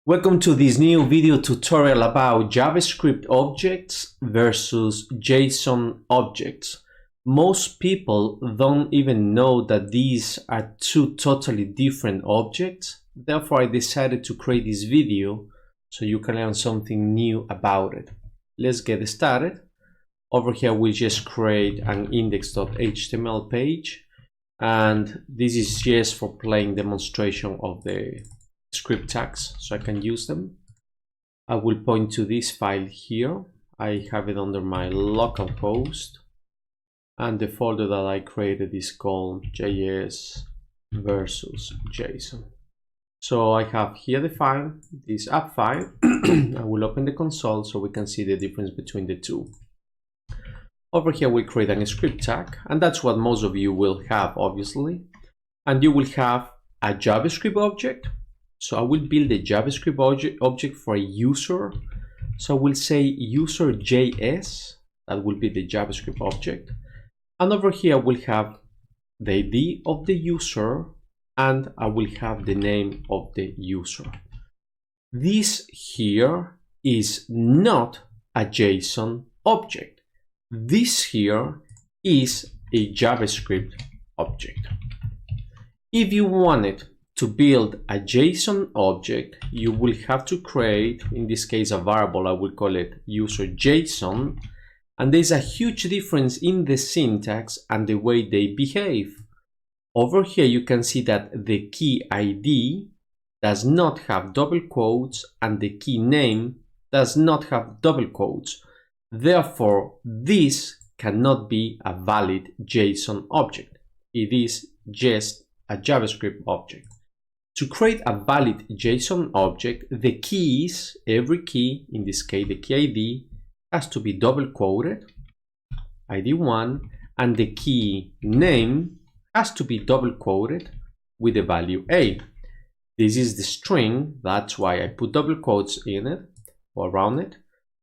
Welcome to this new video tutorial about JavaScript objects versus JSON objects. Most people don't even know that these are two totally different objects. Therefore, I decided to create this video so you can learn something new about it. Let's get started. Over here, we just create an index.html page, and this is just for playing demonstration of the script tags so I can use them. I will point to this file here. I have it under my local host, and the folder that I created is called JS versus JSON. So I have here the file, this app file. I will open the console so we can see the difference between the two. Over here we create a script tag, and that's what most of you will have, obviously. And you will have a JavaScript object. So I will build a JavaScript object for a user. So I will say user.js, that will be the JavaScript object. And over here we'll have the ID of the user, and I will have the name of the user. This here is not a JSON object. This here is a JavaScript object. If you wanted to build a JSON object, you will have to create, in this case, a variable. I will call it user.json, and there's a huge difference in the syntax and the way they behave. Over here you can see that the key ID does not have double quotes and the key name does not have double quotes. Therefore, this cannot be a valid JSON object. It is just a JavaScript object. To create a valid JSON object, the keys, every key, in this case the key ID, has to be double quoted, ID1, and the key name has to be double quoted with the value A. This is the string, that's why I put double quotes in it or around it.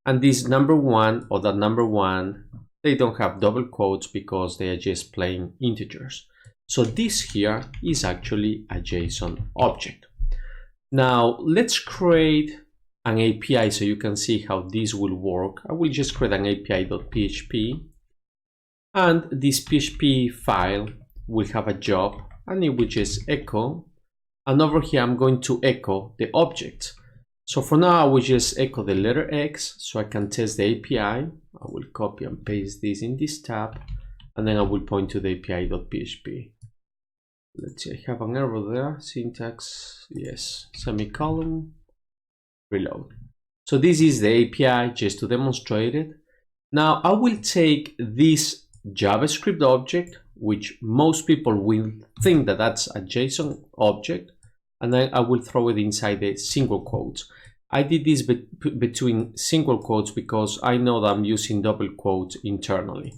And this number one or that number one, they don't have double quotes because they are just plain integers. So this here is actually a JSON object. Now let's create an API so you can see how this will work. I will just create an API.php, and this PHP file will have a job and it will just echo. And over here I'm going to echo the object. So for now I will just echo the letter X so I can test the API. I will copy and paste this in this tab, and then I will point to the API.php. Let's see, I have an error there, syntax, yes, semicolon, reload. So this is the API, just to demonstrate it. Now I will take this JavaScript object, which most people will think that that's a JSON object, and then I will throw it inside the single quotes. I did this between single quotes because I know that I'm using double quotes internally.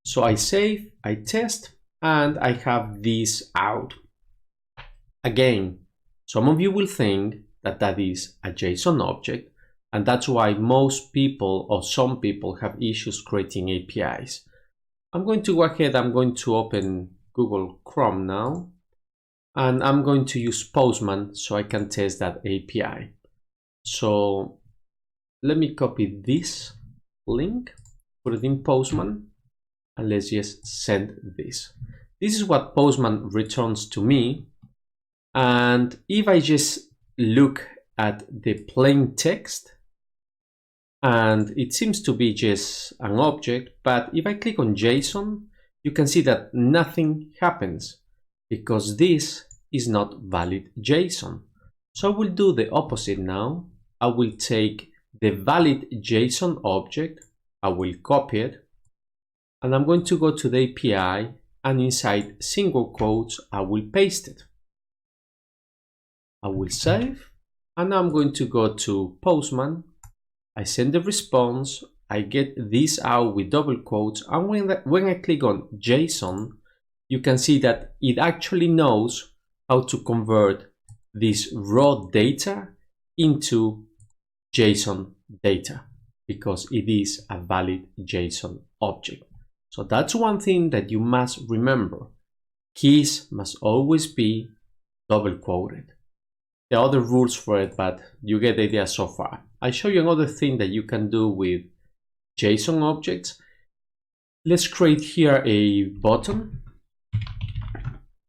So I save, I test, and I have this out. Again, some of you will think that that is a JSON object, and that's why most people or some people have issues creating APIs. I'm going to go ahead, I'm going to open Google Chrome now, and I'm going to use Postman so I can test that API. So let me copy this link, put it in Postman, and let's just send this. This is what Postman returns to me. And if I just look at the plain text, and it seems to be just an object, but if I click on JSON, you can see that nothing happens because this is not valid JSON. So I will do the opposite now. I will take the valid JSON object, I will copy it, and I'm going to go to the API, and inside single quotes, I will paste it. I will save, and now I'm going to go to Postman. I send the response, I get this out with double quotes, and when I click on JSON, you can see that it actually knows how to convert this raw data into JSON data because it is a valid JSON object. So that's one thing that you must remember. Keys must always be double quoted. There are other rules for it, but you get the idea so far. I show you another thing that you can do with JSON objects. Let's create here a button.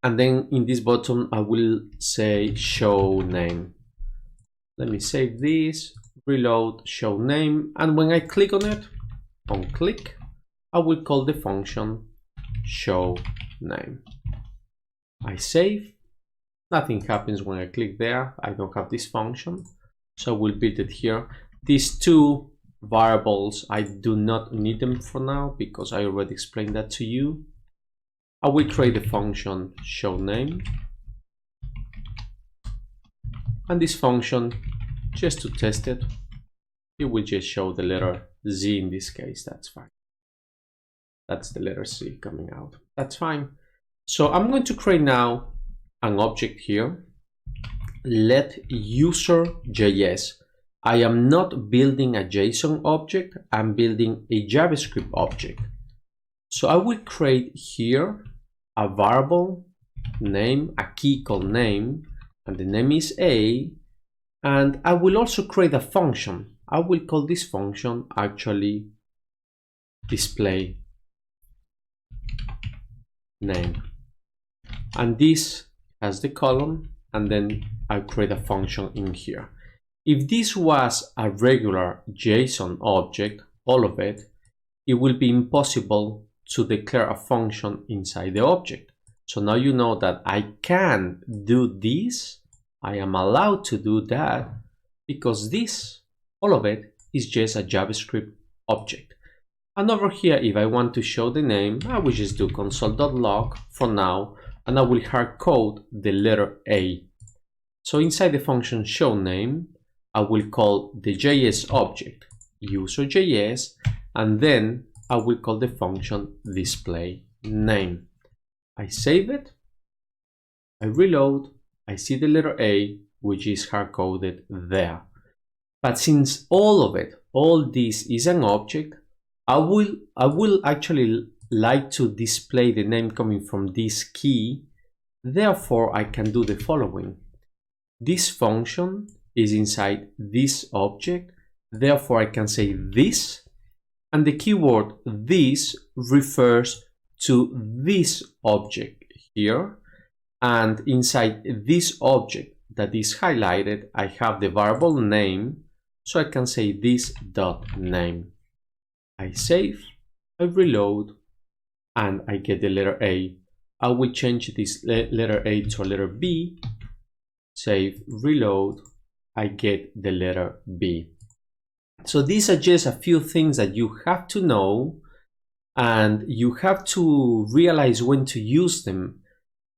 And then in this button, I will say show name. Let me save this, reload, show name. And when I click on it, on click, I will call the function show name. I save. Nothing happens when I click there. I don't have this function. So I will build it here. These two variables, I do not need them for now because I already explained that to you. I will create the function show name. And this function, just to test it, it will just show the letter Z in this case. That's fine. That's the letter C coming out. That's fine. So I'm going to create now an object here. Let user.js. I am not building a JSON object. I'm building a JavaScript object. So I will create here a variable name, a key called name, and the name is A. And I will also create a function. I will call this function actually display name. And this has the column, and then I create a function in here. If this was a regular JSON object, all of it, it will be impossible to declare a function inside the object. So now you know that I can do this. I am allowed to do that because this, all of it, is just a JavaScript object. And over here, if I want to show the name, I will just do console.log for now, and I will hard code the letter A. So inside the function show name, I will call the JS object user.js, and then I will call the function display name. I save it, I reload, I see the letter A, which is hard coded there. But since all of it, all this is an object, I will actually like to display the name coming from this key. Therefore, I can do the following. This function is inside this object. Therefore, I can say this, and the keyword this refers to this object here. And inside this object that is highlighted, I have the variable name. So I can say this dot name. I save, I reload, and I get the letter A. I will change this letter A to a letter B. Save, reload, I get the letter B. So these are just a few things that you have to know, and you have to realize when to use them,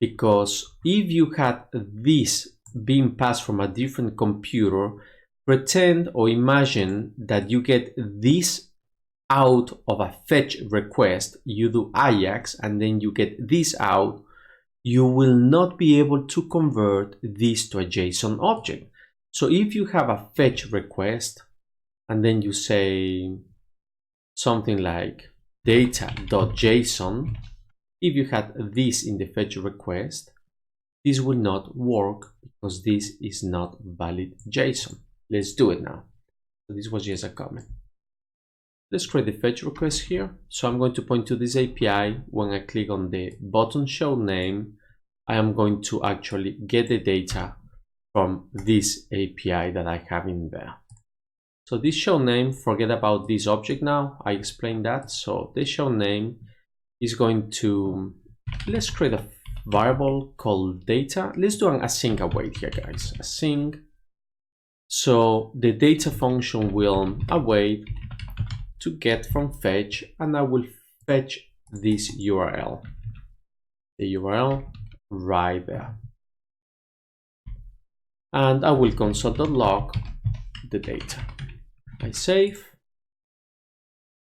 because if you had this being passed from a different computer, pretend or imagine that you get this out of a fetch request, you do Ajax, and then you get this out, you will not be able to convert this to a JSON object. So if you have a fetch request, and then you say something like data.json, if you had this in the fetch request, this will not work because this is not valid JSON. Let's do it now. So this was just a comment. Let's create the fetch request here. So I'm going to point to this API. When I click on the button show name, I am going to actually get the data from this API that I have in there. So this show name, forget about this object now. I explained that. So the show name is going to, let's create a variable called data. Let's do an async await here, guys. Async. So the data function will await to get from fetch, and I will fetch this URL. The URL right there. And I will console.log the data. I save.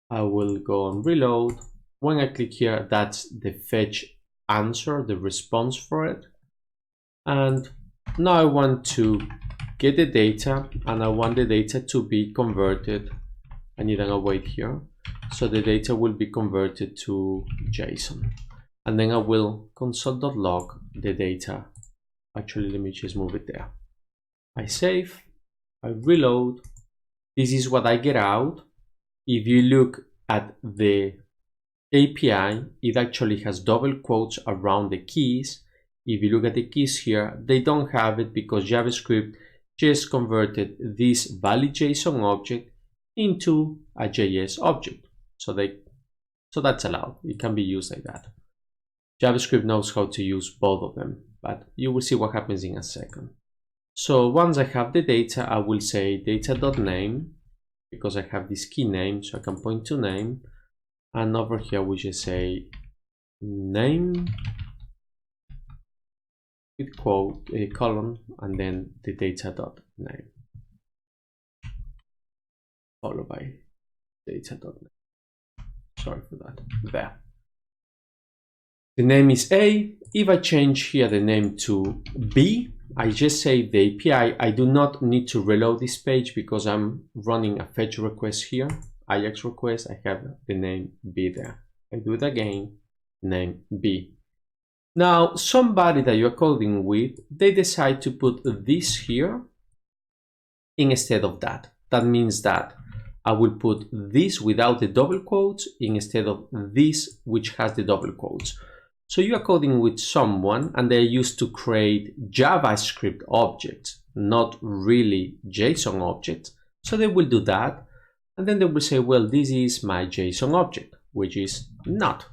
I will go and reload. When I click here, that's the fetch answer, the response for it. And now I want to get the data, and I want the data to be converted. I need an await here. So the data will be converted to JSON. And then I will console.log the data. Actually, let me just move it there. I save, I reload. This is what I get out. If you look at the API, it actually has double quotes around the keys. If you look at the keys here, they don't have it because JavaScript just converted this valid JSON object into a JS object. So that's allowed. It can be used like that. JavaScript knows how to use both of them, but you will see what happens in a second. So once I have the data, I will say data.name, because I have this key name, so I can point to name. And over here, we just say name with quote, a column, and then the data.name, followed by data.name. Sorry for that. There. The name is A. If I change here the name to B, I just save the API. I do not need to reload this page because I'm running a fetch request here. Ajax request, I have the name B there. I do it again, name B. Now, somebody that you're coding with, they decide to put this here instead of that. That means that I will put this without the double quotes instead of this which has the double quotes. So you are coding with someone and they're used to create JavaScript objects, not really JSON objects. So they will do that. And then they will say, well, this is my JSON object, which is not.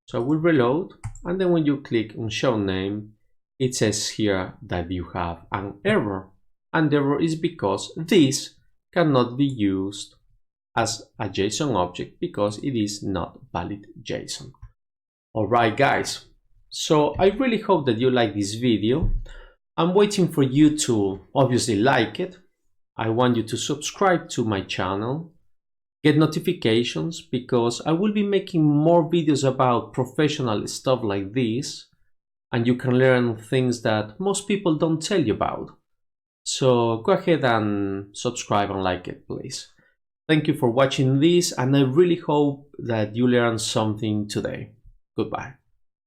So I will reload. And then when you click on show name, it says here that you have an error. And the error is because this cannot be used as a JSON object because it is not valid JSON. Alright guys, so I really hope that you like this video. I'm waiting for you to obviously like it. I want you to subscribe to my channel, get notifications because I will be making more videos about professional stuff like this and you can learn things that most people don't tell you about. So go ahead and subscribe and like it, please. Thank you for watching this and I really hope that you learned something today. Goodbye.